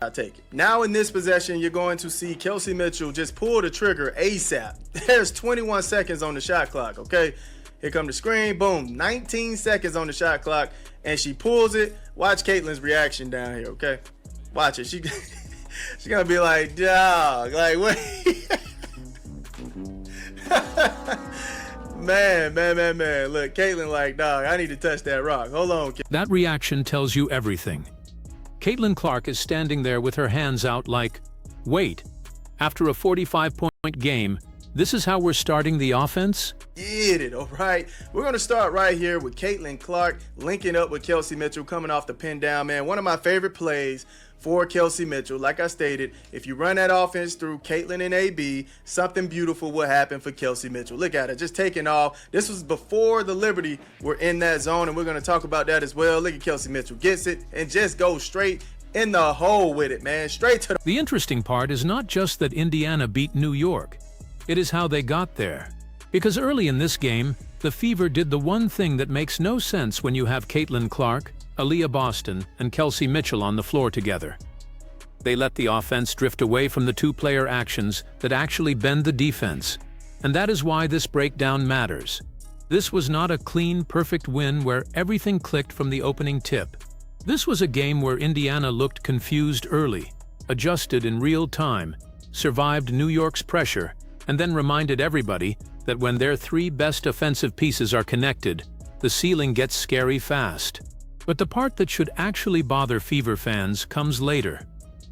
I take it. Now in this possession, you're going to see Kelsey Mitchell just pull the trigger ASAP. There's 21 seconds on the shot clock, okay? Here come the screen, boom, 19 seconds on the shot clock, and she pulls it. Watch Caitlin's reaction down here, okay? Watch it. She's gonna be like, dog, like, wait. Man. Look, Caitlin like, dog, I need to touch that rock. Hold on. That reaction tells you everything. Caitlin Clark is standing there with her hands out like, wait, after a 45-point game, this is how we're starting the offense? Get it, all right? We're going to start right here with Caitlin Clark linking up with Kelsey Mitchell coming off the pin down, man. One of my favorite plays for Kelsey Mitchell. Like I stated, if you run that offense through Caitlin and AB, something beautiful will happen for Kelsey Mitchell. Look at her, just taking off. This was before the Liberty were in that zone, and we're going to talk about that as well. Look at Kelsey Mitchell. Gets it and just goes straight in the hole with it, man. Straight to The interesting part is not just that Indiana beat New York. It is how they got there. Because early in this game, the Fever did the one thing that makes no sense when you have Caitlin Clark, Aaliyah Boston, and Kelsey Mitchell on the floor together. They let the offense drift away from the two-player actions that actually bend the defense. And that is why this breakdown matters. This was not a clean, perfect win where everything clicked from the opening tip. This was a game where Indiana looked confused early, adjusted in real time, survived New York's pressure, and then reminded everybody that when their three best offensive pieces are connected, the ceiling gets scary fast. But the part that should actually bother Fever fans comes later,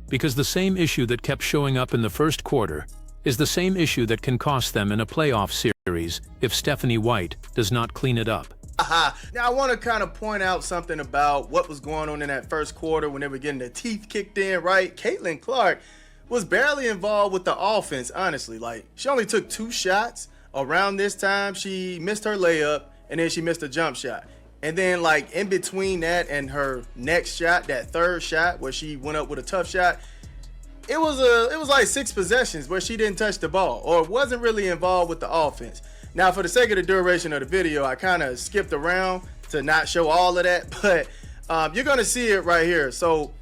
because the same issue that kept showing up in the first quarter is the same issue that can cost them in a playoff series if Stephanie White does not clean it up. Now, I want to kind of point out something about what was going on in that first quarter when they were getting their teeth kicked in, right? Caitlin Clark was barely involved with the offense, honestly. Like, she only took 2 shots around this time. She missed her layup, and then she missed a jump shot. And then, like, in between that and her next shot, that third shot where she went up with a tough shot, it was like 6 possessions where she didn't touch the ball or wasn't really involved with the offense. Now, for the sake of the duration of the video, I kind of skipped around to not show all of that, but you're going to see it right here. So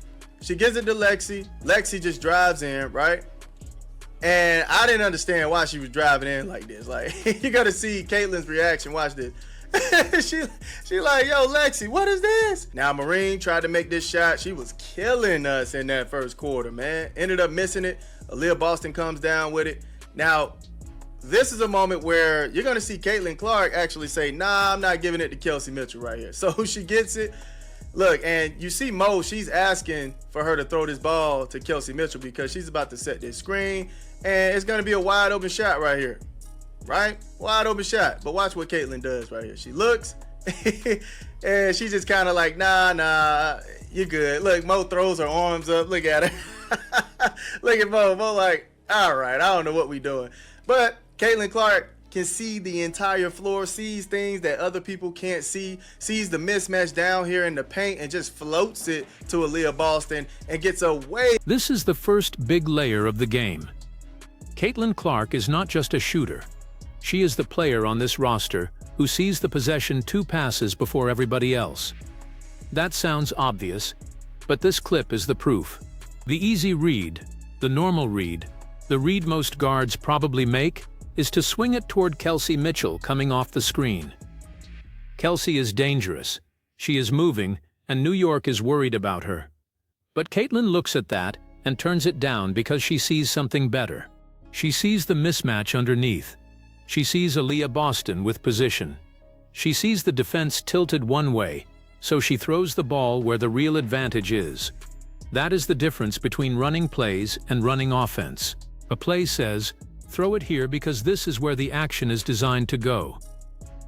she gives it to Lexi. Lexi just drives in, right? And I didn't understand why she was driving in like this. Like, you got to see Caitlin's reaction. Watch this. she like, yo, Lexi, what is this? Now, Marine tried to make this shot. She was killing us in that first quarter, man. Ended up missing it. Aaliyah Boston comes down with it. Now, this is a moment where you're going to see Caitlin Clark actually say, nah, I'm not giving it to Kelsey Mitchell right here. So she gets it. Look, and you see Mo, she's asking for her to throw this ball to Kelsey Mitchell because she's about to set this screen, and it's going to be a wide open shot right here, right? Wide open shot. But watch what Caitlin does right here. She looks, and she's just kind of like, nah, you're good. Look, Mo throws her arms up. Look at her. Look at Mo. Mo like, all right, I don't know what we doing. But Caitlin Clark can see the entire floor, sees things that other people can't see, sees the mismatch down here in the paint, and just floats it to Aaliyah Boston and gets away. This is the first big layer of the game. Caitlin Clark is not just a shooter. She is the player on this roster who sees the possession 2 passes before everybody else. That sounds obvious, but this clip is the proof. The easy read, the normal read, the read most guards probably make is to swing it toward Kelsey Mitchell coming off the screen. Kelsey is dangerous. She is moving, and New York is worried about her. But Caitlin looks at that and turns it down because she sees something better. She sees the mismatch underneath. She sees Aaliyah Boston with position. She sees the defense tilted one way, so she throws the ball where the real advantage is. That is the difference between running plays and running offense. A play says, throw it here because this is where the action is designed to go.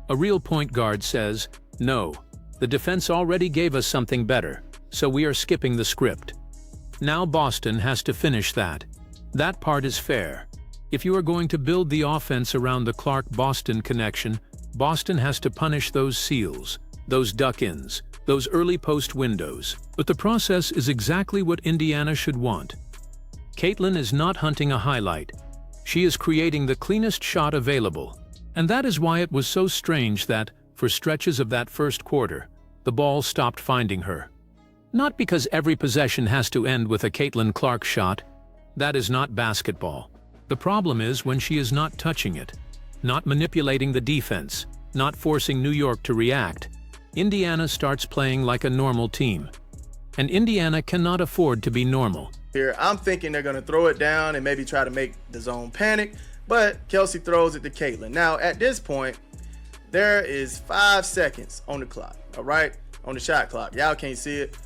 A real point guard says, no, the defense already gave us something better, so we are skipping the script. Now Boston has to finish that. That part is fair. If you are going to build the offense around the Clark-Boston connection, Boston has to punish those seals, those duck-ins, those early post windows. But the process is exactly what Indiana should want. Caitlin is not hunting a highlight. She is creating the cleanest shot available. And that is why it was so strange that, for stretches of that first quarter, the ball stopped finding her. Not because every possession has to end with a Caitlin Clark shot. That is not basketball. The problem is when she is not touching it, not manipulating the defense, not forcing New York to react. Indiana starts playing like a normal team. And Indiana cannot afford to be normal. Here, I'm thinking they're going to throw it down and maybe try to make the zone panic, but Kelsey throws it to Caitlin. Now, at this point, there is 5 seconds on the clock, all right? On the shot clock. Y'all can't see it,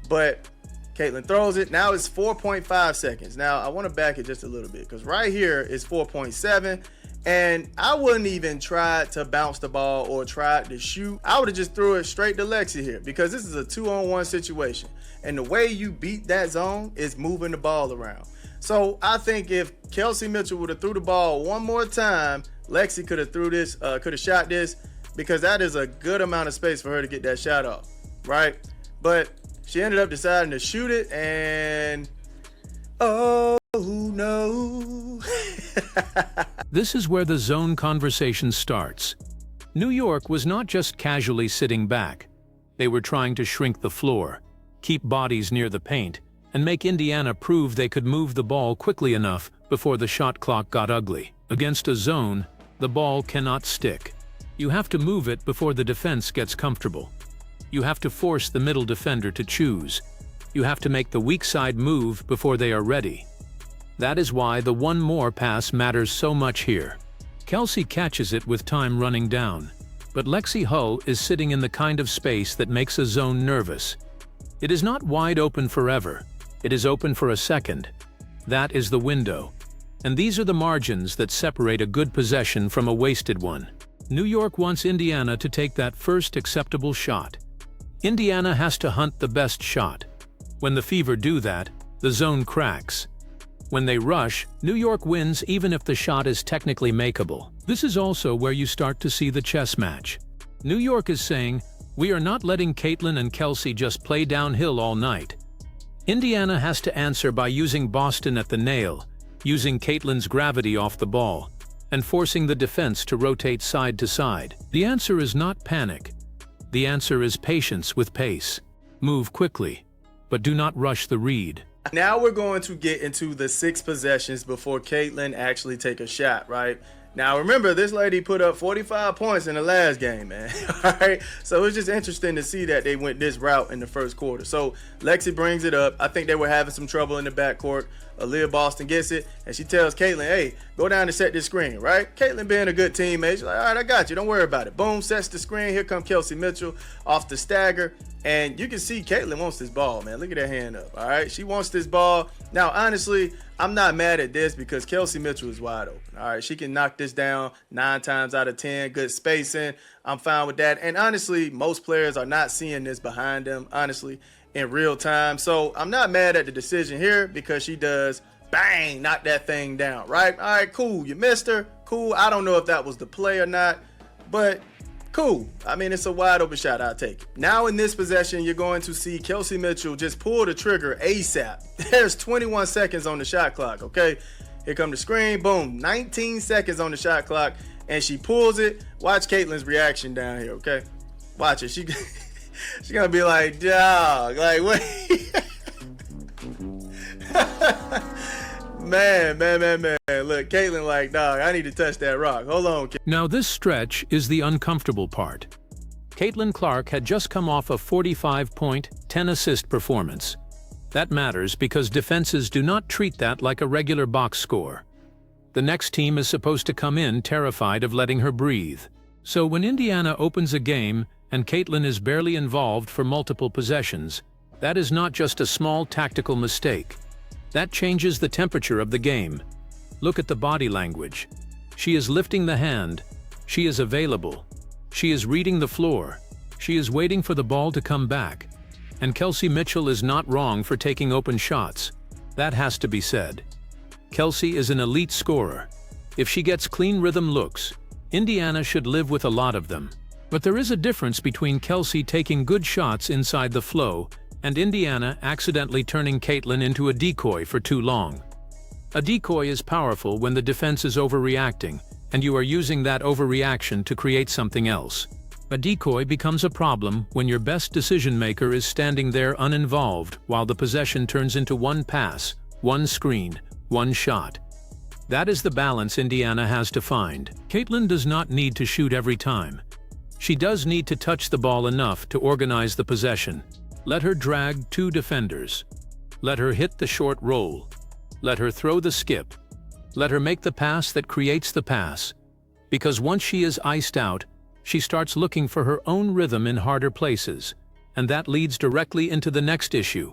but Caitlin throws it. Now it's 4.5 seconds. Now, I want to back it just a little bit because right here is 4.7, and I wouldn't even try to bounce the ball or try to shoot. I would have just threw it straight to Lexi here because this is a 2-on-1 situation. And the way you beat that zone is moving the ball around. So I think if Kelsey Mitchell would have threw the ball one more time, Lexi could have shot this, because that is a good amount of space for her to get that shot off, right? But she ended up deciding to shoot it, and oh no. This is where the zone conversation starts. New York was not just casually sitting back. They were trying to shrink the floor, keep bodies near the paint, and make Indiana prove they could move the ball quickly enough before the shot clock got ugly. Against a zone, the ball cannot stick. You have to move it before the defense gets comfortable. You have to force the middle defender to choose. You have to make the weak side move before they are ready. That is why the one more pass matters so much here. Kelsey catches it with time running down, but Lexi Hull is sitting in the kind of space that makes a zone nervous. It is not wide open forever. It is open for a second. That is the window. And these are the margins that separate a good possession from a wasted one. New York wants Indiana to take that first acceptable shot. Indiana has to hunt the best shot. When the Fever do that, the zone cracks. When they rush, New York wins even if the shot is technically makeable. This is also where you start to see the chess match. New York is saying, we are not letting Caitlin and Kelsey just play downhill all night. Indiana has to answer by using Boston at the nail, using Caitlin's gravity off the ball, and forcing the defense to rotate side to side. The answer is not panic. The answer is patience with pace. Move quickly, but do not rush the read. Now we're going to get into the 6 possessions before Caitlin actually take a shot, right? Now remember, this lady put up 45 points in the last game, man. All right, so it's just interesting to see that they went this route in the first quarter. So Lexi brings it up. I think they were having some trouble in the backcourt. Aaliyah Boston gets it, and she tells Caitlin, hey, go down and set this screen, right? Caitlin being a good teammate, she's like, all right, I got you. Don't worry about it. Boom, sets the screen. Here comes Kelsey Mitchell off the stagger. And you can see Caitlin wants this ball, man. Look at that hand up, all right? She wants this ball. Now, honestly, I'm not mad at this because Kelsey Mitchell is wide open, all right? She can knock this down 9 times out of 10. Good spacing. I'm fine with that. And honestly, most players are not seeing this behind them, honestly, in real time. So I'm not mad at the decision here because she does, bang, knock that thing down, right? All right, cool. You missed her. Cool. I don't know if that was the play or not, but cool. I mean, it's a wide open shot. I'll take it. Now in this possession, you're going to see Kelsey Mitchell just pull the trigger ASAP. There's 21 seconds on the shot clock, okay? Here come the screen. Boom. 19 seconds on the shot clock, and she pulls it. Watch Caitlin's reaction down here, okay? Watch it. She's going to be like, dog, like, wait. Man. Look, Caitlin like, dog, I need to touch that rock. Hold on. Now this stretch is the uncomfortable part. Caitlin Clark had just come off a 45-point, 10-assist performance. That matters because defenses do not treat that like a regular box score. The next team is supposed to come in terrified of letting her breathe. So when Indiana opens a game and Caitlin is barely involved for multiple possessions, that is not just a small tactical mistake. That changes the temperature of the game. Look at the body language. She is lifting the hand. She is available. She is reading the floor. She is waiting for the ball to come back. And Kelsey Mitchell is not wrong for taking open shots. That has to be said. Kelsey is an elite scorer. If she gets clean rhythm looks, Indiana should live with a lot of them. But there is a difference between Kelsey taking good shots inside the flow and Indiana accidentally turning Caitlin into a decoy for too long. A decoy is powerful when the defense is overreacting, and you are using that overreaction to create something else. A decoy becomes a problem when your best decision maker is standing there uninvolved while the possession turns into one pass, one screen, one shot. That is the balance Indiana has to find. Caitlin does not need to shoot every time. She does need to touch the ball enough to organize the possession. Let her drag two defenders. Let her hit the short roll. Let her throw the skip. Let her make the pass that creates the pass. Because once she is iced out, she starts looking for her own rhythm in harder places, and that leads directly into the next issue.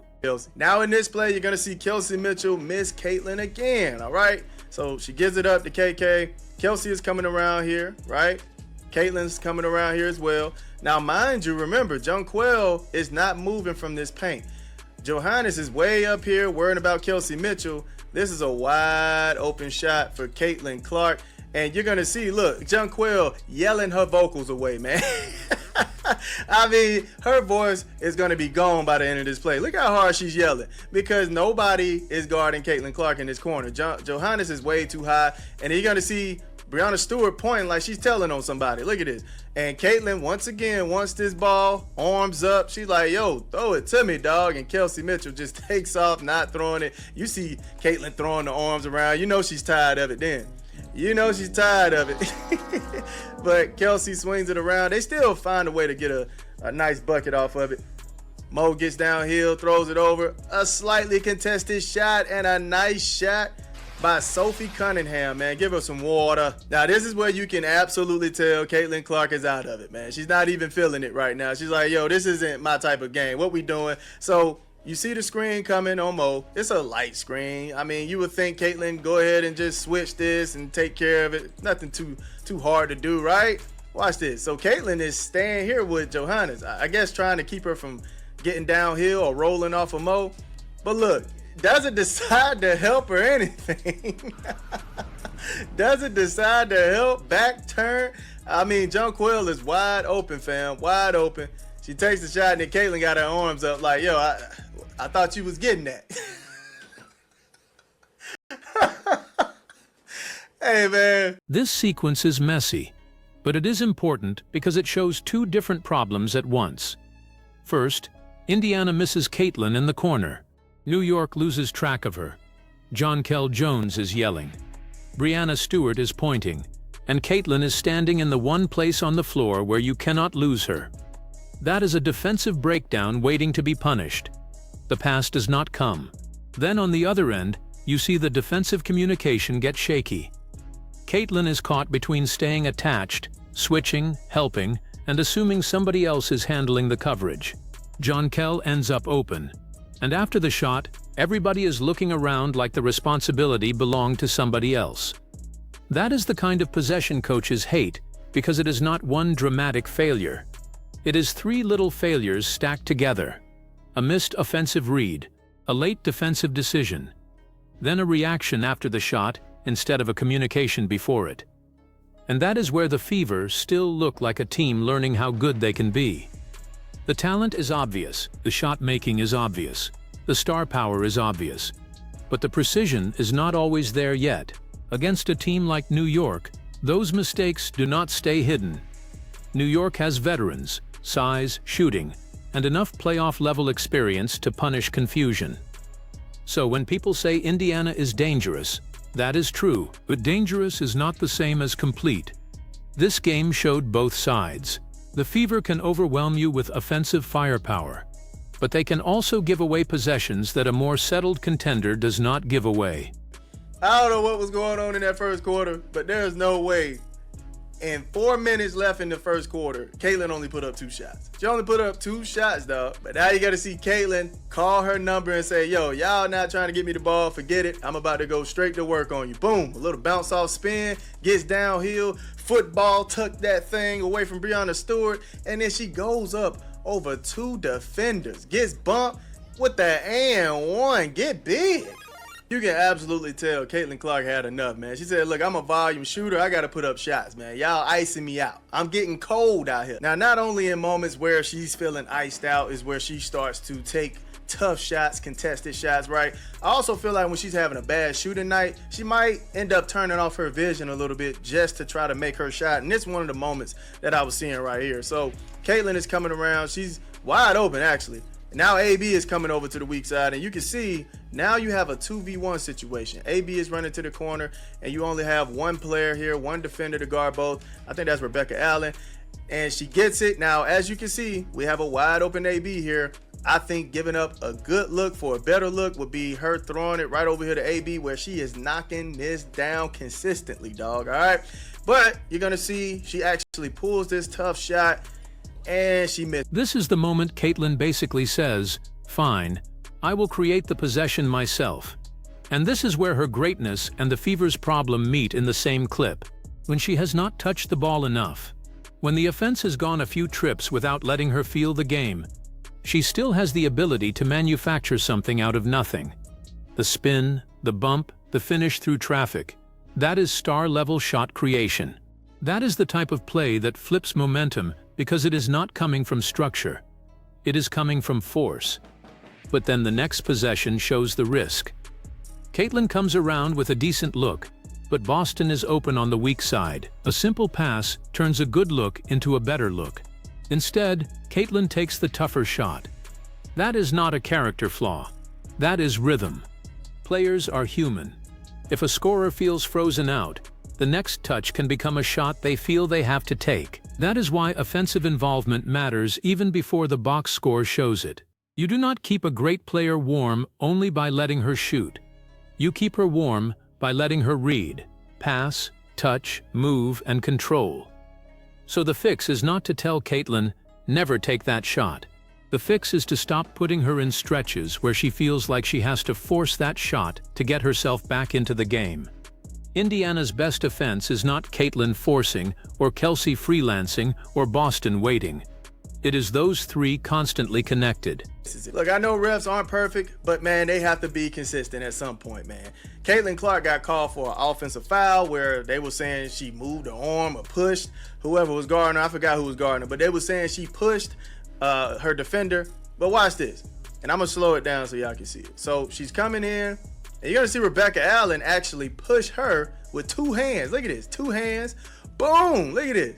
Now in this play, you're going to see Kelsey Mitchell miss Caitlin again, all right? So she gives it up to KK. Kelsey is coming around here, right? Caitlin's coming around here as well. Now, mind you, remember, Jonquel is not moving from this paint. Johannes is way up here worrying about Kelsey Mitchell. This is a wide open shot for Caitlin Clark. And you're going to see, look, Jonquel yelling her vocals away, man. I mean, her voice is going to be gone by the end of this play. Look how hard she's yelling because nobody is guarding Caitlin Clark in this corner. Johannes is way too high. And you're going to see Breanna Stewart pointing like she's telling on somebody. Look at this. And Caitlin, once again, wants this ball, arms up. She's like, yo, throw it to me, dog. And Kelsey Mitchell just takes off, not throwing it. You see Caitlin throwing the arms around. You know she's tired of it then. You know she's tired of it. But Kelsey swings it around. They still find a way to get a nice bucket off of it. Mo gets downhill, throws it over. A slightly contested shot and a nice shot by Sophie Cunningham, man. Give her some water. Now, this is where you can absolutely tell Caitlin Clark is out of it, man. She's not even feeling it right now. She's like, yo, this isn't my type of game. What we doing? So you see the screen coming on Mo. It's a light screen. I mean, you would think Caitlin, go ahead and just switch this and take care of it. Nothing too hard to do, right? Watch this. So Caitlin is staying here with Johannes. I guess trying to keep her from getting downhill or rolling off of Mo. But look, doesn't decide to help or anything. Doesn't decide to help. Back turn. I mean, Jonquel is wide open, fam. Wide open. She takes the shot and then Caitlin got her arms up like, yo, I thought you was getting that. Hey, man. This sequence is messy, but it is important because it shows two different problems at once. First, Indiana misses Caitlin in the corner. New York loses track of her. Jonquel Jones is yelling. Breanna Stewart is pointing. And Caitlin is standing in the one place on the floor where you cannot lose her. That is a defensive breakdown waiting to be punished. The pass does not come. Then on the other end, you see the defensive communication get shaky. Caitlin is caught between staying attached, switching, helping, and assuming somebody else is handling the coverage. Jonquel ends up open. And after the shot, everybody is looking around like the responsibility belonged to somebody else. That is the kind of possession coaches hate because it is not one dramatic failure. It is three little failures stacked together. A missed offensive read, a late defensive decision, then a reaction after the shot instead of a communication before it. And that is where the Fever still look like a team learning how good they can be. The talent is obvious, the shot making is obvious, the star power is obvious, but the precision is not always there yet. Against a team like New York, those mistakes do not stay hidden. New York has veterans, size, shooting, and enough playoff-level experience to punish confusion. So when people say Indiana is dangerous, that is true, but dangerous is not the same as complete. This game showed both sides. The Fever can overwhelm you with offensive firepower, but they can also give away possessions that a more settled contender does not give away. I don't know what was going on in that first quarter, but there's no way. In 4 minutes left in the first quarter, Caitlin only put up 2 shots. She only put up 2 shots, dog. But now you got to see Caitlin call her number and say, yo, y'all not trying to get me the ball, forget it. I'm about to go straight to work on you. Boom, a little bounce off spin, gets downhill, football, tuck that thing away from Breanna Stewart, and then she goes up over 2 defenders, gets bumped with the and one, get big. You can absolutely tell Caitlin Clark had enough, man. She said, look, I'm a volume shooter. I got to put up shots, man. Y'all icing me out. I'm getting cold out here. Now, not only in moments where she's feeling iced out is where she starts to take tough shots, contested shots, right? I also feel like when she's having a bad shooting night, she might end up turning off her vision a little bit just to try to make her shot. And this is one of the moments that I was seeing right here. So Caitlin is coming around. She's wide open, actually. Now AB is coming over to the weak side, and you can see now you have a 2v1 situation. AB is running to the corner, and you only have one player here, one defender to guard both. I think that's Rebecca Allen, and she gets it. Now, as you can see, we have a wide open AB here. I think giving up a good look for a better look would be her throwing it right over here to AB, where she is knocking this down consistently, dog, all right? But you're going to see she actually pulls this tough shot, and she missed. This is the moment Caitlin basically says, "Fine, I will create the possession myself." And this is where her greatness and the Fever's problem meet in the same clip, when she has not touched the ball enough. When the offense has gone a few trips without letting her feel the game, she still has the ability to manufacture something out of nothing. The spin, the bump, the finish through traffic. That is star-level shot creation. That is the type of play that flips momentum because it is not coming from structure. It is coming from force. But then the next possession shows the risk. Caitlin comes around with a decent look, but Boston is open on the weak side. A simple pass turns a good look into a better look. Instead, Caitlin takes the tougher shot. That is not a character flaw. That is rhythm. Players are human. If a scorer feels frozen out, the next touch can become a shot they feel they have to take. That is why offensive involvement matters even before the box score shows it. You do not keep a great player warm only by letting her shoot. You keep her warm by letting her read, pass, touch, move, and control. So the fix is not to tell Caitlin, "Never take that shot." The fix is to stop putting her in stretches where she feels like she has to force that shot to get herself back into the game. Indiana's best offense is not Caitlin forcing, or Kelsey freelancing, or Boston waiting. It is those three constantly connected. Look, I know refs aren't perfect, but man, they have to be consistent at some point, man. Caitlin Clark got called for an offensive foul where they were saying she moved her arm or pushed whoever was guarding her. I forgot who was guarding her, but they were saying she pushed her defender. But watch this, and I'm gonna slow it down so y'all can see it. So she's coming in, and you're gonna see Rebecca Allen actually push her with two hands. Look at this, two hands, boom, look at this.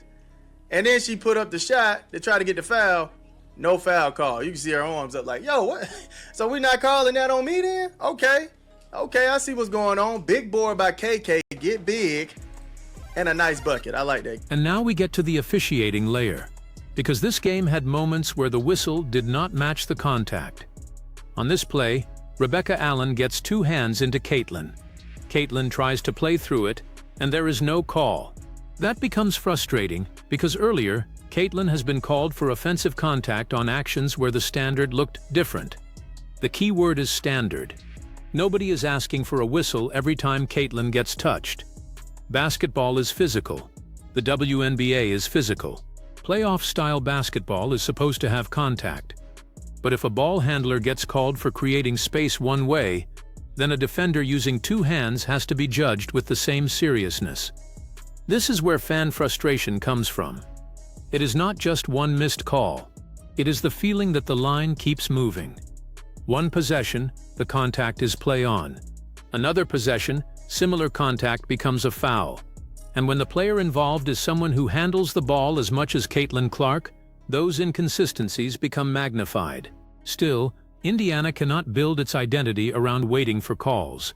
And then she put up the shot to try to get the foul. No foul call. You can see her arms up like, yo, what? So we not calling that on me then? Okay, I see what's going on. Big board by KK, get big, and a nice bucket. I like that. And now we get to the officiating layer, because this game had moments where the whistle did not match the contact. On this play, Rebecca Allen gets two hands into Caitlin. Caitlin tries to play through it, and there is no call. That becomes frustrating because earlier, Caitlin has been called for offensive contact on actions where the standard looked different. The key word is standard. Nobody is asking for a whistle every time Caitlin gets touched. Basketball is physical. The WNBA is physical. Playoff-style basketball is supposed to have contact. But if a ball handler gets called for creating space one way, then a defender using two hands has to be judged with the same seriousness. This is where fan frustration comes from. It is not just one missed call. It is the feeling that the line keeps moving. One possession, the contact is play on. Another possession, similar contact becomes a foul. And when the player involved is someone who handles the ball as much as Caitlin Clark, those inconsistencies become magnified. Still, Indiana cannot build its identity around waiting for calls.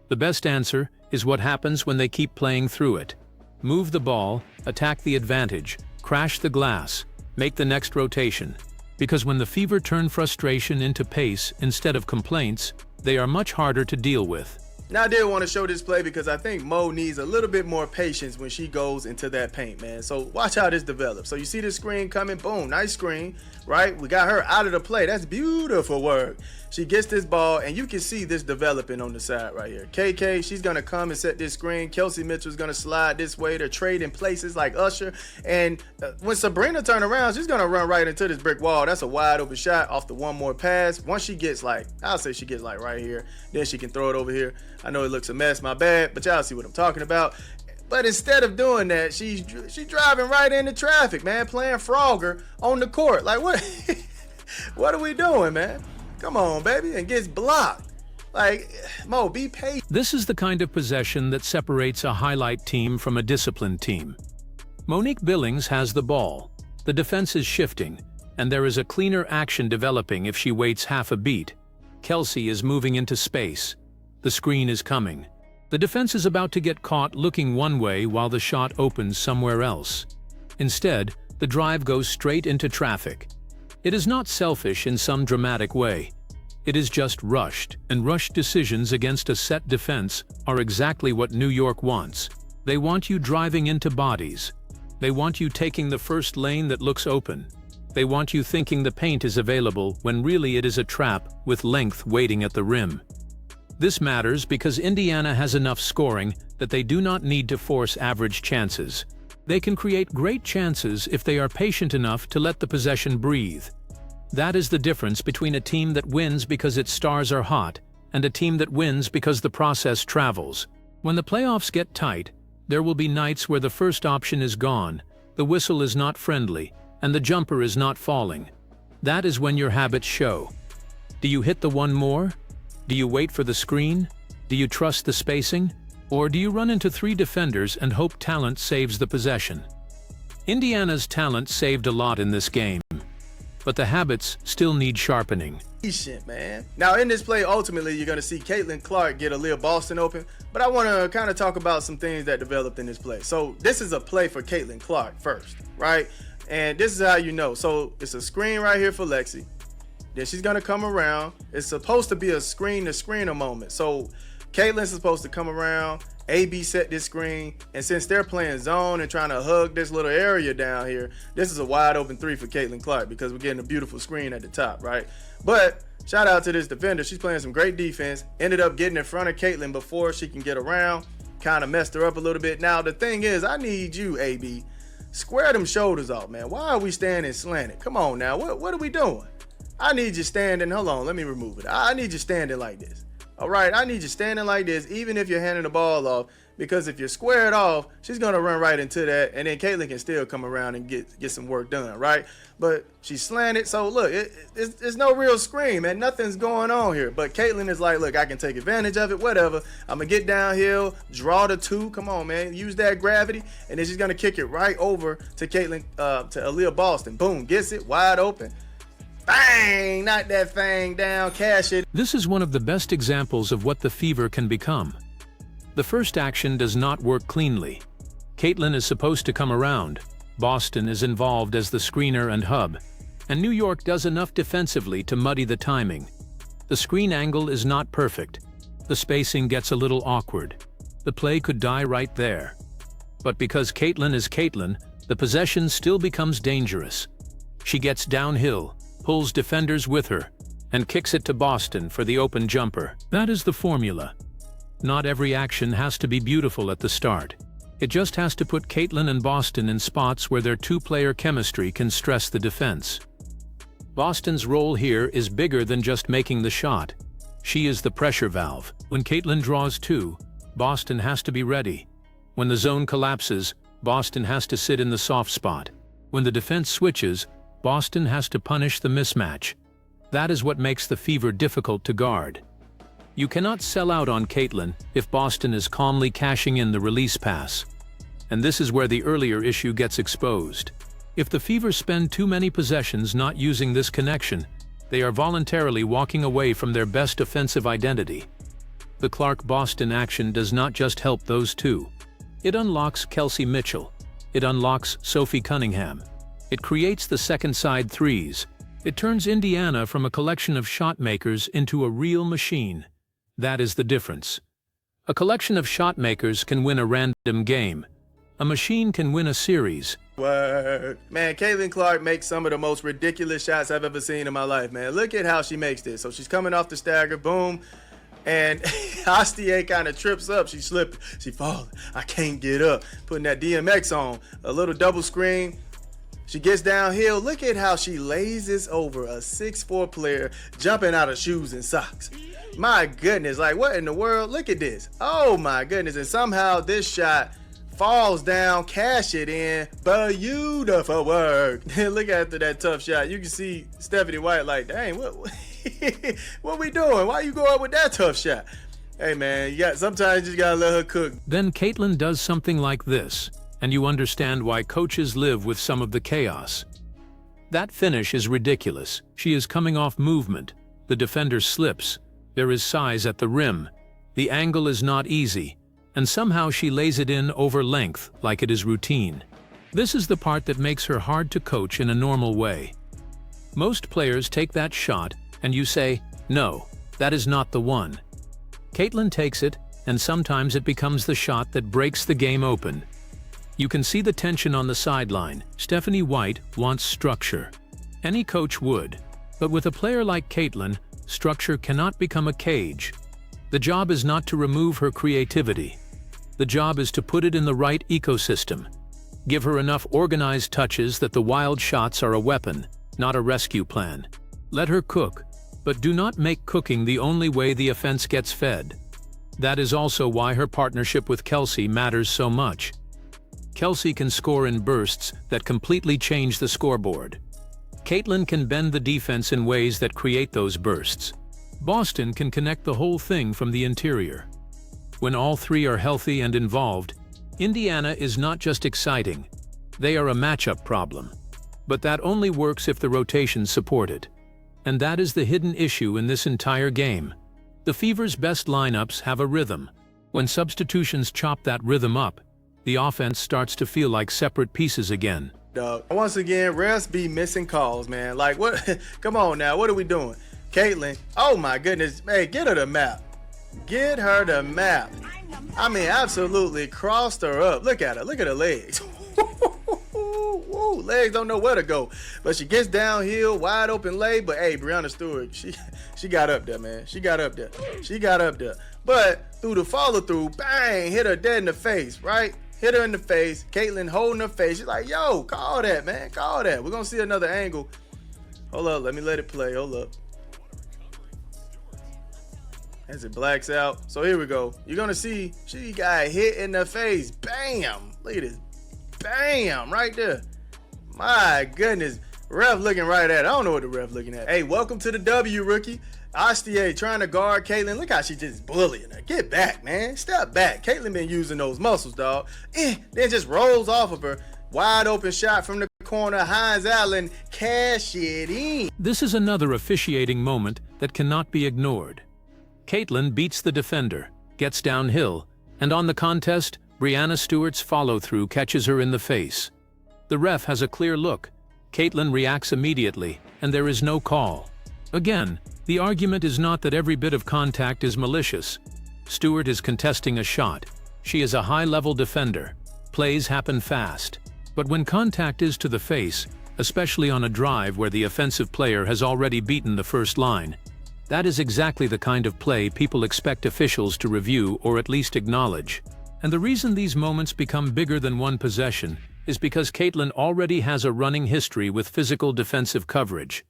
The best answer is what happens when they keep playing through it. Move the ball, attack the advantage, crash the glass, make the next rotation. Because when the Fever turn frustration into pace instead of complaints, they are much harder to deal with. Now, I did want to show this play because I think Mo needs a little bit more patience when she goes into that paint, man. So watch how this develops. So you see the screen coming, boom, nice screen, right? We got her out of the play. That's beautiful work. She gets this ball, and you can see this developing on the side right here. KK, she's going to come and set this screen. Kelsey Mitchell's going to slide this way. They're trading places like Usher. And when Sabrina turn around, she's going to run right into this brick wall. That's a wide open shot off the one more pass. Once she gets like, I'll say she gets like right here. Then she can throw it over here. I know it looks a mess, my bad, but y'all see what I'm talking about. But instead of doing that, she's driving right into traffic, man, playing Frogger on the court. Like, what? What are we doing, man? Come on, baby, and gets blocked. Like, Mo, be patient. This is the kind of possession that separates a highlight team from a disciplined team. Monique Billings has the ball. The defense is shifting, and there is a cleaner action developing if she waits half a beat. Kelsey is moving into space. The screen is coming. The defense is about to get caught looking one way while the shot opens somewhere else. Instead, the drive goes straight into traffic. It is not selfish in some dramatic way. It is just rushed, and rushed decisions against a set defense are exactly what New York wants. They want you driving into bodies. They want you taking the first lane that looks open. They want you thinking the paint is available when really it is a trap with length waiting at the rim. This matters because Indiana has enough scoring that they do not need to force average chances. They can create great chances if they are patient enough to let the possession breathe. That is the difference between a team that wins because its stars are hot and a team that wins because the process travels. When the playoffs get tight, there will be nights where the first option is gone, the whistle is not friendly, and the jumper is not falling. That is when your habits show. Do you hit the one more? Do you wait for the screen? Do you trust the spacing? Or do you run into three defenders and hope talent saves the possession? Indiana's talent saved a lot in this game, but the habits still need sharpening. Patient, man. Now, in this play, ultimately, you're going to see Caitlin Clark get Aaliyah Boston open, but I want to kind of talk about some things that developed in this play. So this is a play for Caitlin Clark first, right? And this is how you know. So it's a screen right here for Lexi. Then she's going to come around. It's supposed to be a screen-to-screener moment. So Caitlin's supposed to come around. AB set this screen, and since they're playing zone and trying to hug this little area down here, this is a wide open three for Caitlin Clark because we're getting a beautiful screen at the top, right? But shout out to this defender. She's playing some great defense. Ended up getting in front of Caitlin before she can get around. Kind of messed her up a little bit. Now, the thing is, I need you, AB. Square them shoulders off, man. Why are we standing slanted? Come on now. What are we doing? I need you standing. Hold on. Let me remove it. I need you standing like this. All right, I need you standing like this, even if you're handing the ball off, because if you're squared off, she's going to run right into that, and then Caitlin can still come around and get some work done, right? But she's slanted, so look, it's no real screen, man. Nothing's going on here. But Caitlin is like, look, I can take advantage of it, whatever. I'm going to get downhill, draw the two. Come on, man. Use that gravity, and then she's going to kick it right over to Caitlin, to Aaliyah Boston. Boom, gets it, wide open. Bang! Knock that thing down, cash it. This is one of the best examples of what the Fever can become. The first action does not work cleanly. Caitlin is supposed to come around. Boston is involved as the screener and hub. And New York does enough defensively to muddy the timing. The screen angle is not perfect. The spacing gets a little awkward. The play could die right there. But because Caitlin is Caitlin, the possession still becomes dangerous. She gets downhill, pulls defenders with her, and kicks it to Boston for the open jumper. That is the formula. Not every action has to be beautiful at the start. It just has to put Caitlin and Boston in spots where their two-player chemistry can stress the defense. Boston's role here is bigger than just making the shot. She is the pressure valve. When Caitlin draws two, Boston has to be ready. When the zone collapses, Boston has to sit in the soft spot. When the defense switches, Boston has to punish the mismatch. That is what makes the Fever difficult to guard. You cannot sell out on Caitlin if Boston is calmly cashing in the release pass. And this is where the earlier issue gets exposed. If the Fever spend too many possessions not using this connection, they are voluntarily walking away from their best offensive identity. The Clark-Boston action does not just help those two. It unlocks Kelsey Mitchell. It unlocks Sophie Cunningham. It creates the second-side threes. It turns Indiana from a collection of shot makers into a real machine. That is the difference. A collection of shot makers can win a random game. A machine can win a series. Word. Man, Caitlin Clark makes some of the most ridiculous shots I've ever seen in my life, man. Look at how she makes this. So she's coming off the stagger, boom. And Astier kind of trips up. She slipped. She falls. I can't get up. Putting that DMX on. A little double screen. She gets downhill. Look at how she lays this over a 6'4" player jumping out of shoes and socks. My goodness, like what in the world? Look at this. Oh my goodness. And somehow this shot falls down, cash it in. Beautiful work. Look after that tough shot. You can see Stephanie White like, dang, what? What we doing? Why you go up with that tough shot? Hey, man, sometimes you just got to let her cook. Then Caitlin does something like this, and you understand why coaches live with some of the chaos. That finish is ridiculous. She is coming off movement. The defender slips. There is size at the rim. The angle is not easy, and somehow she lays it in over length like it is routine. This is the part that makes her hard to coach in a normal way. Most players take that shot, and you say, no, that is not the one. Caitlin takes it, and sometimes it becomes the shot that breaks the game open. You can see the tension on the sideline. Stephanie White wants structure. Any coach would. But with a player like Caitlin, structure cannot become a cage. The job is not to remove her creativity. The job is to put it in the right ecosystem. Give her enough organized touches that the wild shots are a weapon, not a rescue plan. Let her cook, but do not make cooking the only way the offense gets fed. That is also why her partnership with Kelsey matters so much. Kelsey can score in bursts that completely change the scoreboard. Caitlin can bend the defense in ways that create those bursts. Boston can connect the whole thing from the interior. When all three are healthy and involved, Indiana is not just exciting, they are a matchup problem. But that only works if the rotations support it. And that is the hidden issue in this entire game. The Fever's best lineups have a rhythm. When substitutions chop that rhythm up, the offense starts to feel like separate pieces again. Once again, refs be missing calls, man. Like, what? Come on now, what are we doing? Caitlin, oh my goodness, hey, get her the map. Get her the map. I mean, absolutely crossed her up. Look at her legs. Woo, legs don't know where to go. But she gets downhill, wide open leg. But hey, Breanna Stewart, she got up there, man. She got up there. But through the follow through, bang, hit her dead in the face, right? Hit her in the face. Caitlin holding her face. She's like, yo, call that, man. Call that. We're going to see another angle. Hold up. Let me let it play. Hold up. As it blacks out. So here we go. You're going to see she got hit in the face. Bam. Look at this. Bam. Right there. My goodness. Ref looking right at it. I don't know what the ref looking at. Hey, welcome to the W, rookie. Astier trying to guard Caitlin. Look how she just bullying her. Get back, man. Step back. Caitlin been using those muscles, dog. Then just rolls off of her. Wide open shot from the corner. Hines Allen cash it in. This is another officiating moment that cannot be ignored. Caitlin beats the defender, gets downhill, and on the contest, Breanna Stewart's follow-through catches her in the face. The ref has a clear look. Caitlin reacts immediately, and there is no call. Again, the argument is not that every bit of contact is malicious. Stewart is contesting a shot. She is a high-level defender. Plays happen fast. But when contact is to the face, especially on a drive where the offensive player has already beaten the first line, that is exactly the kind of play people expect officials to review or at least acknowledge. And the reason these moments become bigger than one possession is because Caitlin already has a running history with physical defensive coverage.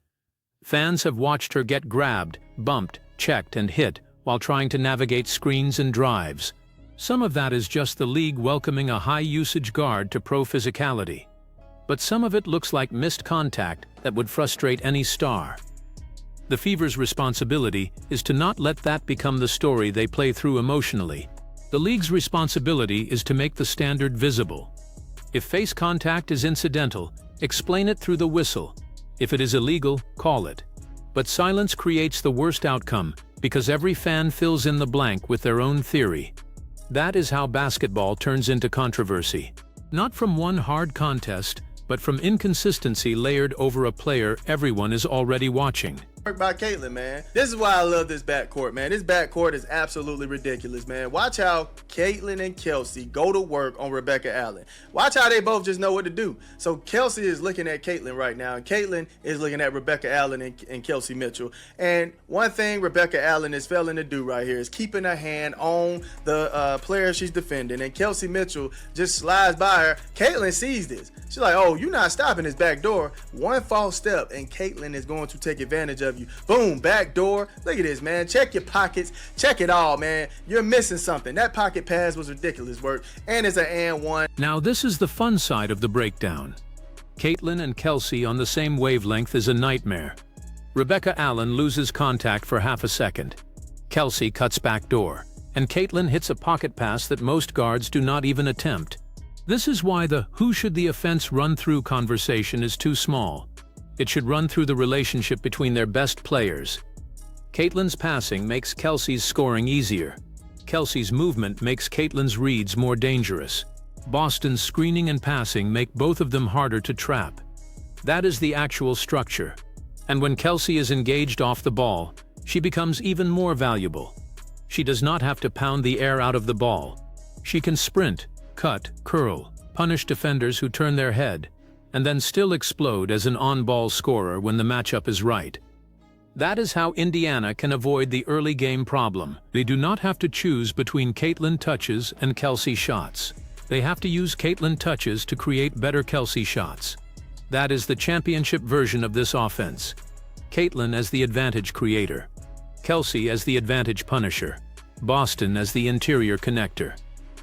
Fans have watched her get grabbed, bumped, checked, and hit while trying to navigate screens and drives. Some of that is just the league welcoming a high-usage guard to pro physicality. But some of it looks like missed contact that would frustrate any star. The Fever's responsibility is to not let that become the story they play through emotionally. The league's responsibility is to make the standard visible. If face contact is incidental, explain it through the whistle. If it is illegal, call it. But silence creates the worst outcome because every fan fills in the blank with their own theory. That is how basketball turns into controversy. Not from one hard contest, but from inconsistency layered over a player everyone is already watching. By Caitlin, man. This is why I love this backcourt, man. This backcourt is absolutely ridiculous, man. Watch how Caitlin and Kelsey go to work on Rebecca Allen. Watch how they both just know what to do. So Kelsey is looking at Caitlin right now, and Caitlin is looking at Rebecca Allen and Kelsey Mitchell. And one thing Rebecca Allen is failing to do right here is keeping her hand on the player she's defending. And Kelsey Mitchell just slides by her. Caitlin sees this. She's like, oh, you're not stopping this back door. One false step, and Caitlin is going to take advantage of you. Boom, back door. Look at this, man. Check your pockets. Check it all, man. You're missing something. That pocket pass was ridiculous work, and it's an and one. Now this is the fun side of the breakdown. Caitlin and Kelsey on the same wavelength is a nightmare. Rebecca Allen loses contact for half a second. Kelsey cuts backdoor, and Caitlin hits a pocket pass that most guards do not even attempt. This is why the "who should the offense run through" conversation is too small. It should run through the relationship between their best players. Caitlin's passing makes Kelsey's scoring easier. Kelsey's movement makes Caitlin's reads more dangerous. Boston's screening and passing make both of them harder to trap. That is the actual structure. And when Kelsey is engaged off the ball, she becomes even more valuable. She does not have to pound the air out of the ball. She can sprint, cut, curl, punish defenders who turn their head, and then still explode as an on-ball scorer when the matchup is right. That is how Indiana can avoid the early game problem. They do not have to choose between Caitlin touches and Kelsey shots. They have to use Caitlin touches to create better Kelsey shots. That is the championship version of this offense. Caitlin as the advantage creator. Kelsey as the advantage punisher. Boston as the interior connector.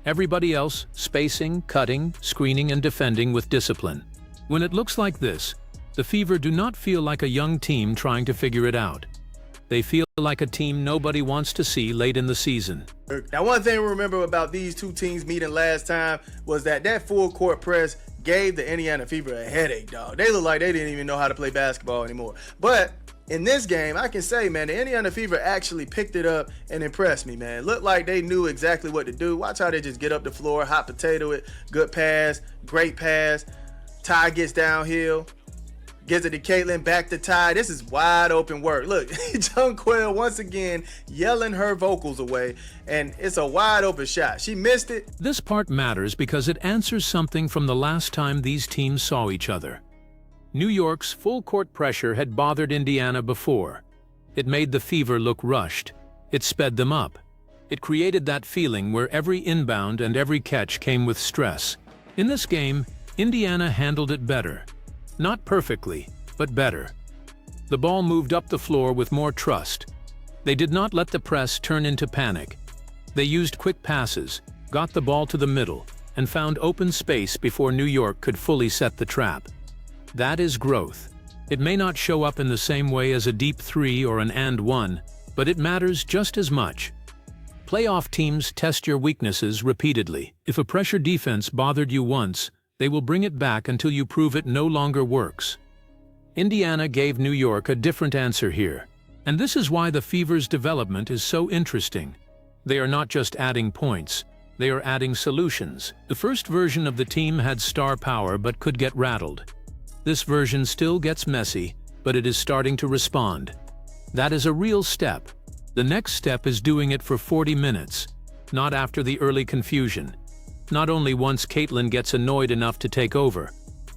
Everybody else spacing, cutting, screening, and defending with discipline. When it looks like this, the Fever do not feel like a young team trying to figure it out. They feel like a team nobody wants to see late in the season. Now, one thing we remember about these two teams meeting last time was that full court press gave the Indiana Fever a headache, dog. They look like they didn't even know how to play basketball anymore. But in this game, I can say, man, the Indiana Fever actually picked it up and impressed me, man. It looked like they knew exactly what to do. Watch how they just get up the floor, hot potato it, good pass, great pass. Ty gets downhill, gives it to Caitlin, back to Ty. This is wide open work. Look, Jonquel once again yelling her vocals away, and it's a wide open shot. She missed it. This part matters because it answers something from the last time these teams saw each other. New York's full court pressure had bothered Indiana before. It made the Fever look rushed. It sped them up. It created that feeling where every inbound and every catch came with stress. In this game, Indiana handled it better. Not perfectly, but better. The ball moved up the floor with more trust. They did not let the press turn into panic. They used quick passes, got the ball to the middle, and found open space before New York could fully set the trap. That is growth. It may not show up in the same way as a deep three or an and one, but it matters just as much. Playoff teams test your weaknesses repeatedly. If a pressure defense bothered you once, they will bring it back until you prove it no longer works. Indiana gave New York a different answer here. And this is why the Fever's development is so interesting. They are not just adding points, they are adding solutions. The first version of the team had star power but could get rattled. This version still gets messy, but it is starting to respond. That is a real step. The next step is doing it for 40 minutes, not after the early confusion. Not only once Caitlin gets annoyed enough to take over.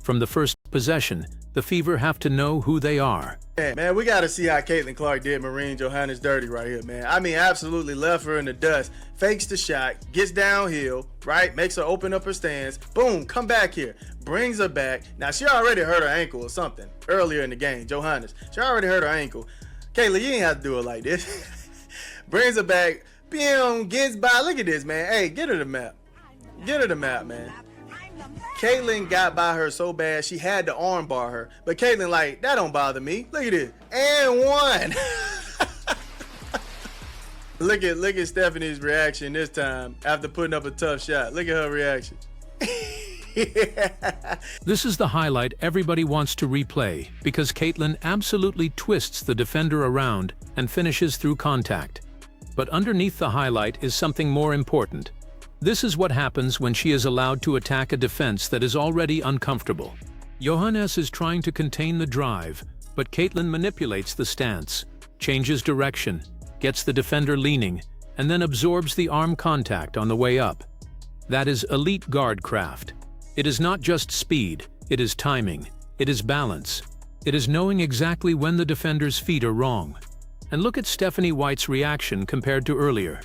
From the first possession, the Fever have to know who they are. Man, we got to see how Caitlin Clark did Marine Johannes dirty right here, man. I mean, absolutely left her in the dust. Fakes the shot, gets downhill, right? Makes her open up her stance. Boom, come back here. Brings her back. Now, she already hurt her ankle or something earlier in the game, Johannes. She already hurt her ankle. Caitlin, you ain't have to do it like this. Brings her back. Boom, gets by. Look at this, man. Hey, get her the map. Get her the map, man. Caitlin got by her so bad she had to arm bar her. But Caitlin like, that don't bother me. Look at this. And one. Look at Stephanie's reaction this time after putting up a tough shot. Look at her reaction. This is the highlight everybody wants to replay because Caitlin absolutely twists the defender around and finishes through contact. But underneath the highlight is something more important. This is what happens when she is allowed to attack a defense that is already uncomfortable. Johannes is trying to contain the drive, but Caitlin manipulates the stance, changes direction, gets the defender leaning, and then absorbs the arm contact on the way up. That is elite guard craft. It is not just speed, it is timing, it is balance. It is knowing exactly when the defender's feet are wrong. And look at Stephanie White's reaction compared to earlier.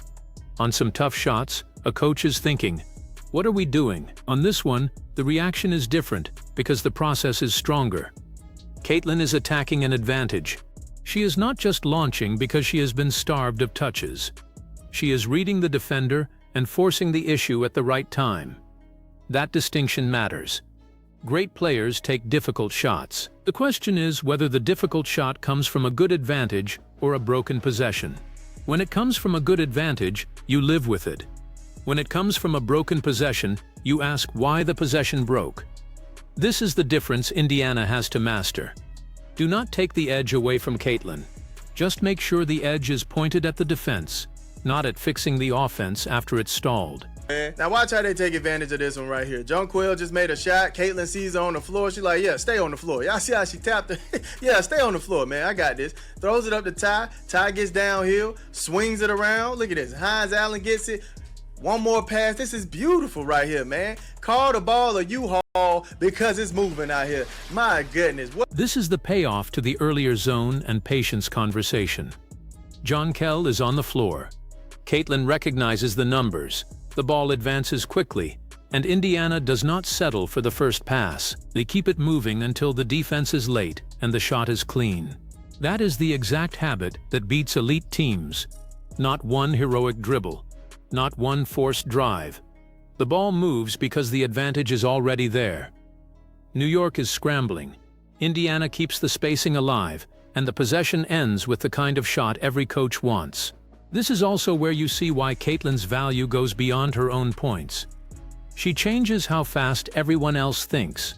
On some tough shots, a coach is thinking, what are we doing? On this one, the reaction is different because the process is stronger. Caitlin is attacking an advantage. She is not just launching because she has been starved of touches. She is reading the defender and forcing the issue at the right time. That distinction matters. Great players take difficult shots. The question is whether the difficult shot comes from a good advantage or a broken possession. When it comes from a good advantage, you live with it. When it comes from a broken possession, you ask why the possession broke. This is the difference Indiana has to master. Do not take the edge away from Caitlin. Just make sure the edge is pointed at the defense, not at fixing the offense after it's stalled. Now watch how they take advantage of this one right here. Jonquil just made a shot. Caitlin sees her on the floor. She's like, yeah, stay on the floor. Y'all see how she tapped her? Yeah, stay on the floor, man. I got this. Throws it up to Ty. Ty gets downhill, swings it around. Look at this. Hines Allen gets it. One more pass. This is beautiful right here, man. Call the ball a U-Haul because it's moving out here. My goodness. This is the payoff to the earlier zone and patience conversation. Jonquil is on the floor. Caitlin recognizes the numbers. The ball advances quickly, and Indiana does not settle for the first pass. They keep it moving until the defense is late and the shot is clean. That is the exact habit that beats elite teams. Not one heroic dribble, not one forced drive. The ball moves because the advantage is already there. New York is scrambling. Indiana keeps the spacing alive, and the possession ends with the kind of shot every coach wants. This is also where you see why Caitlin's value goes beyond her own points. She changes how fast everyone else thinks.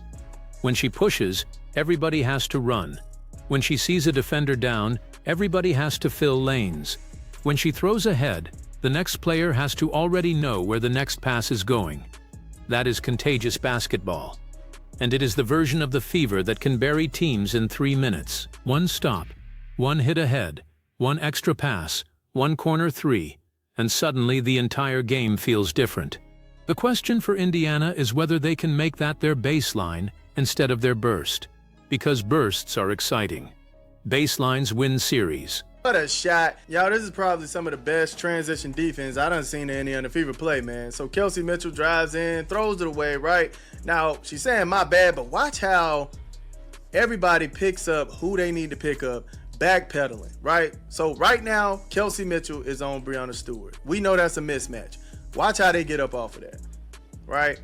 When she pushes, everybody has to run. When she sees a defender down, everybody has to fill lanes. When she throws ahead, the next player has to already know where the next pass is going. That is contagious basketball. And it is the version of the fever that can bury teams in 3 minutes. One stop, one hit ahead, one extra pass, one corner three, and suddenly the entire game feels different. The question for Indiana is whether they can make that their baseline instead of their burst, because bursts are exciting. Baselines win series. What a shot. Y'all, this is probably some of the best transition defense I done seen in the Fever play, man. So Kelsey Mitchell drives in, throws it away, right? Now, she's saying my bad, but watch how everybody picks up who they need to pick up. Backpedaling, right? So right now, Kelsey Mitchell is on Breanna Stewart. We know that's a mismatch. Watch how they get up off of that, right?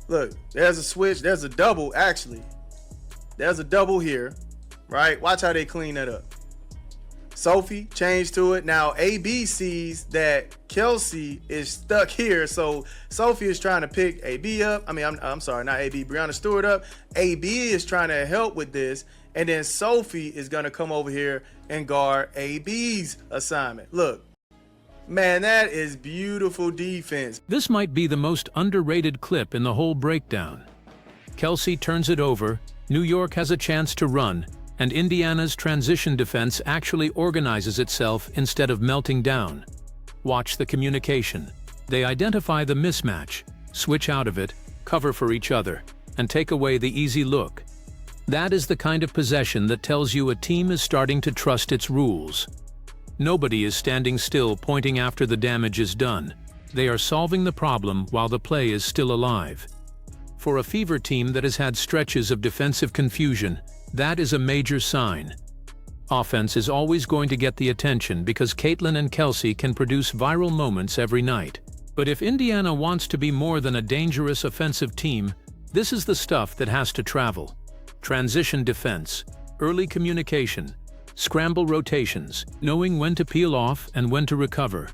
Look, there's a switch. There's a double, actually. There's a double here, right? Watch how they clean that up. Sophie changed to it. Now, AB sees that Kelsey is stuck here, so Sophie is trying to pick AB up. I mean, I'm sorry, not AB, Breanna Stewart up. AB is trying to help with this. And then Sophie is going to come over here and guard AB's assignment. Look, man, that is beautiful defense. This might be the most underrated clip in the whole breakdown. Kelsey turns it over, New York has a chance to run, and Indiana's transition defense actually organizes itself instead of melting down. Watch the communication. They identify the mismatch, switch out of it, cover for each other, and take away the easy look. That is the kind of possession that tells you a team is starting to trust its rules. Nobody is standing still pointing after the damage is done. They are solving the problem while the play is still alive. For a Fever team that has had stretches of defensive confusion, that is a major sign. Offense is always going to get the attention because Caitlin and Kelsey can produce viral moments every night. But if Indiana wants to be more than a dangerous offensive team, this is the stuff that has to travel. Transition defense, early communication, scramble rotations, knowing when to peel off and when to recover.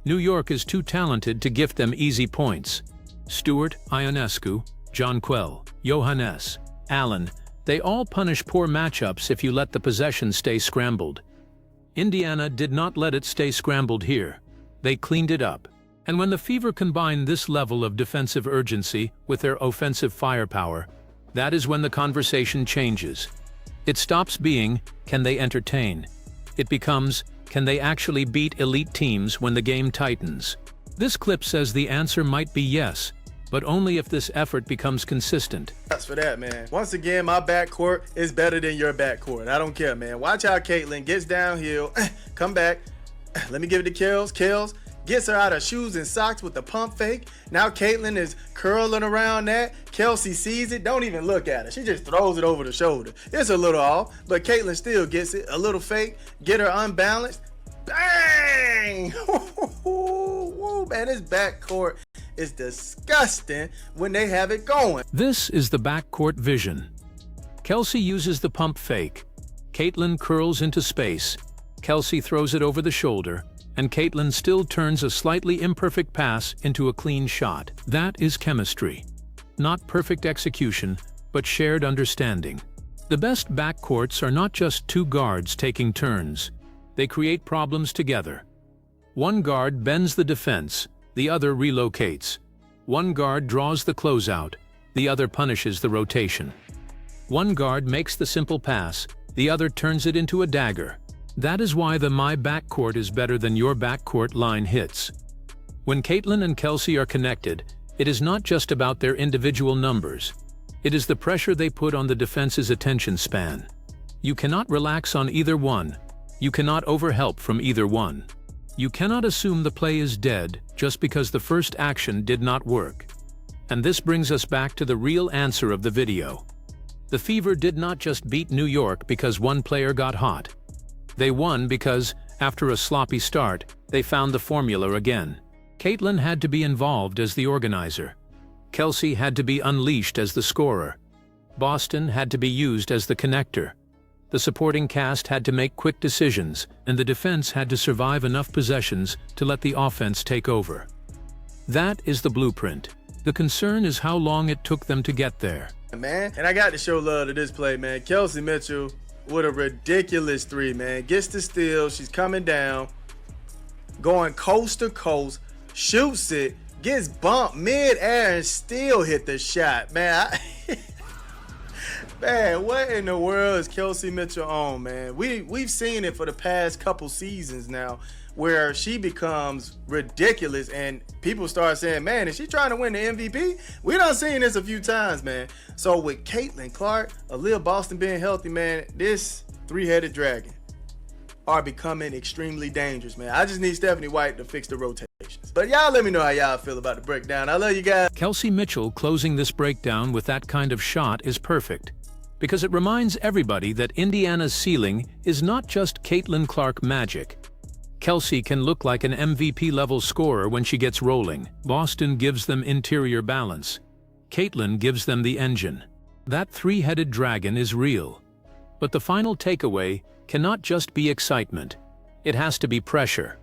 New York is too talented to gift them easy points. Stewart, Ionescu, Jonquil, Johannes, Allen, they all punish poor matchups if you let the possession stay scrambled. Indiana did not let it stay scrambled here. They cleaned it up. And when the Fever combine this level of defensive urgency with their offensive firepower, that is when the conversation changes. It stops being, can they entertain? It becomes, can they actually beat elite teams when the game tightens? This clip says the answer might be yes, but only if this effort becomes consistent. That's for that, man. Once again, my backcourt is better than your backcourt. I don't care, man. Watch how Caitlin gets downhill, come back. Let me give it to Kels. Kels gets her out of shoes and socks with the pump fake. Now Caitlin is curling around that. Kelsey sees it. Don't even look at it. She just throws it over the shoulder. It's a little off, but Caitlin still gets it. A little fake. Get her unbalanced. Bang! Woo, man, this backcourt is disgusting when they have it going. This is the backcourt vision. Kelsey uses the pump fake. Caitlin curls into space. Kelsey throws it over the shoulder, and Caitlin still turns a slightly imperfect pass into a clean shot. That is chemistry. Not perfect execution, but shared understanding. The best backcourts are not just two guards taking turns. They create problems together. One guard bends the defense, the other relocates. One guard draws the closeout, the other punishes the rotation. One guard makes the simple pass, the other turns it into a dagger. That is why the "my backcourt is better than your backcourt" line hits. When Caitlin and Kelsey are connected, it is not just about their individual numbers. It is the pressure they put on the defense's attention span. You cannot relax on either one. You cannot overhelp from either one. You cannot assume the play is dead just because the first action did not work. And this brings us back to the real answer of the video. The Fever did not just beat New York because one player got hot. They won because, after a sloppy start, they found the formula again. Caitlin had to be involved as the organizer. Kelsey had to be unleashed as the scorer. Boston had to be used as the connector. The supporting cast had to make quick decisions, and the defense had to survive enough possessions to let the offense take over. That is the blueprint. The concern is how long it took them to get there. Man, and I got to show love to this play, man. Kelsey Mitchell with a ridiculous three, man. Gets the steal, she's coming down, going coast to coast, shoots it, gets bumped mid-air and still hit the shot, man. Man, what in the world is Kelsey Mitchell on, man? We've seen it for the past couple seasons now, where she becomes ridiculous and people start saying, man, is she trying to win the MVP? We done seen this a few times, man. So with Caitlin Clark, Aaliyah Boston being healthy, man, this three-headed dragon are becoming extremely dangerous, man. I just need Stephanie White to fix the rotations. But y'all let me know how y'all feel about the breakdown. I love you guys. Kelsey Mitchell closing this breakdown with that kind of shot is perfect, because it reminds everybody that Indiana's ceiling is not just Caitlin Clark magic. Kelsey can look like an MVP-level scorer when she gets rolling. Boston gives them interior balance. Caitlin gives them the engine. That three-headed dragon is real. But the final takeaway cannot just be excitement. It has to be pressure.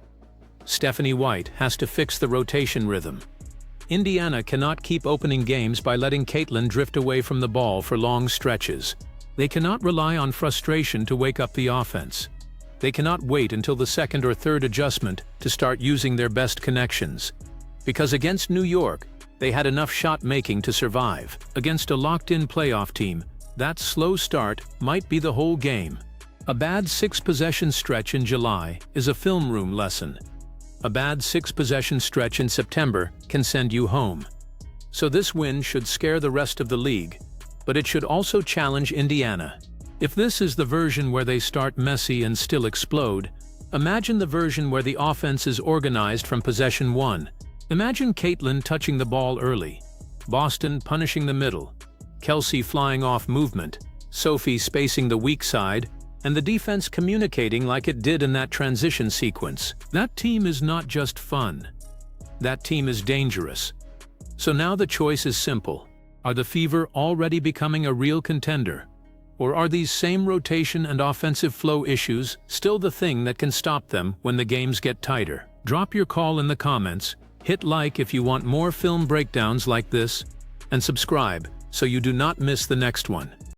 Stephanie White has to fix the rotation rhythm. Indiana cannot keep opening games by letting Caitlin drift away from the ball for long stretches. They cannot rely on frustration to wake up the offense. They cannot wait until the second or third adjustment to start using their best connections. Because against New York, they had enough shot-making to survive. Against a locked-in playoff team, that slow start might be the whole game. A bad six-possession stretch in July is a film room lesson. A bad six-possession stretch in September can send you home. So this win should scare the rest of the league, but it should also challenge Indiana. If this is the version where they start messy and still explode, imagine the version where the offense is organized from possession one. Imagine Caitlin touching the ball early, Boston punishing the middle, Kelsey flying off movement, Sophie spacing the weak side, and the defense communicating like it did in that transition sequence. That team is not just fun. That team is dangerous. So now the choice is simple. Are the Fever already becoming a real contender? Or are these same rotation and offensive flow issues still the thing that can stop them when the games get tighter? Drop your call in the comments, hit like if you want more film breakdowns like this, and subscribe so you do not miss the next one.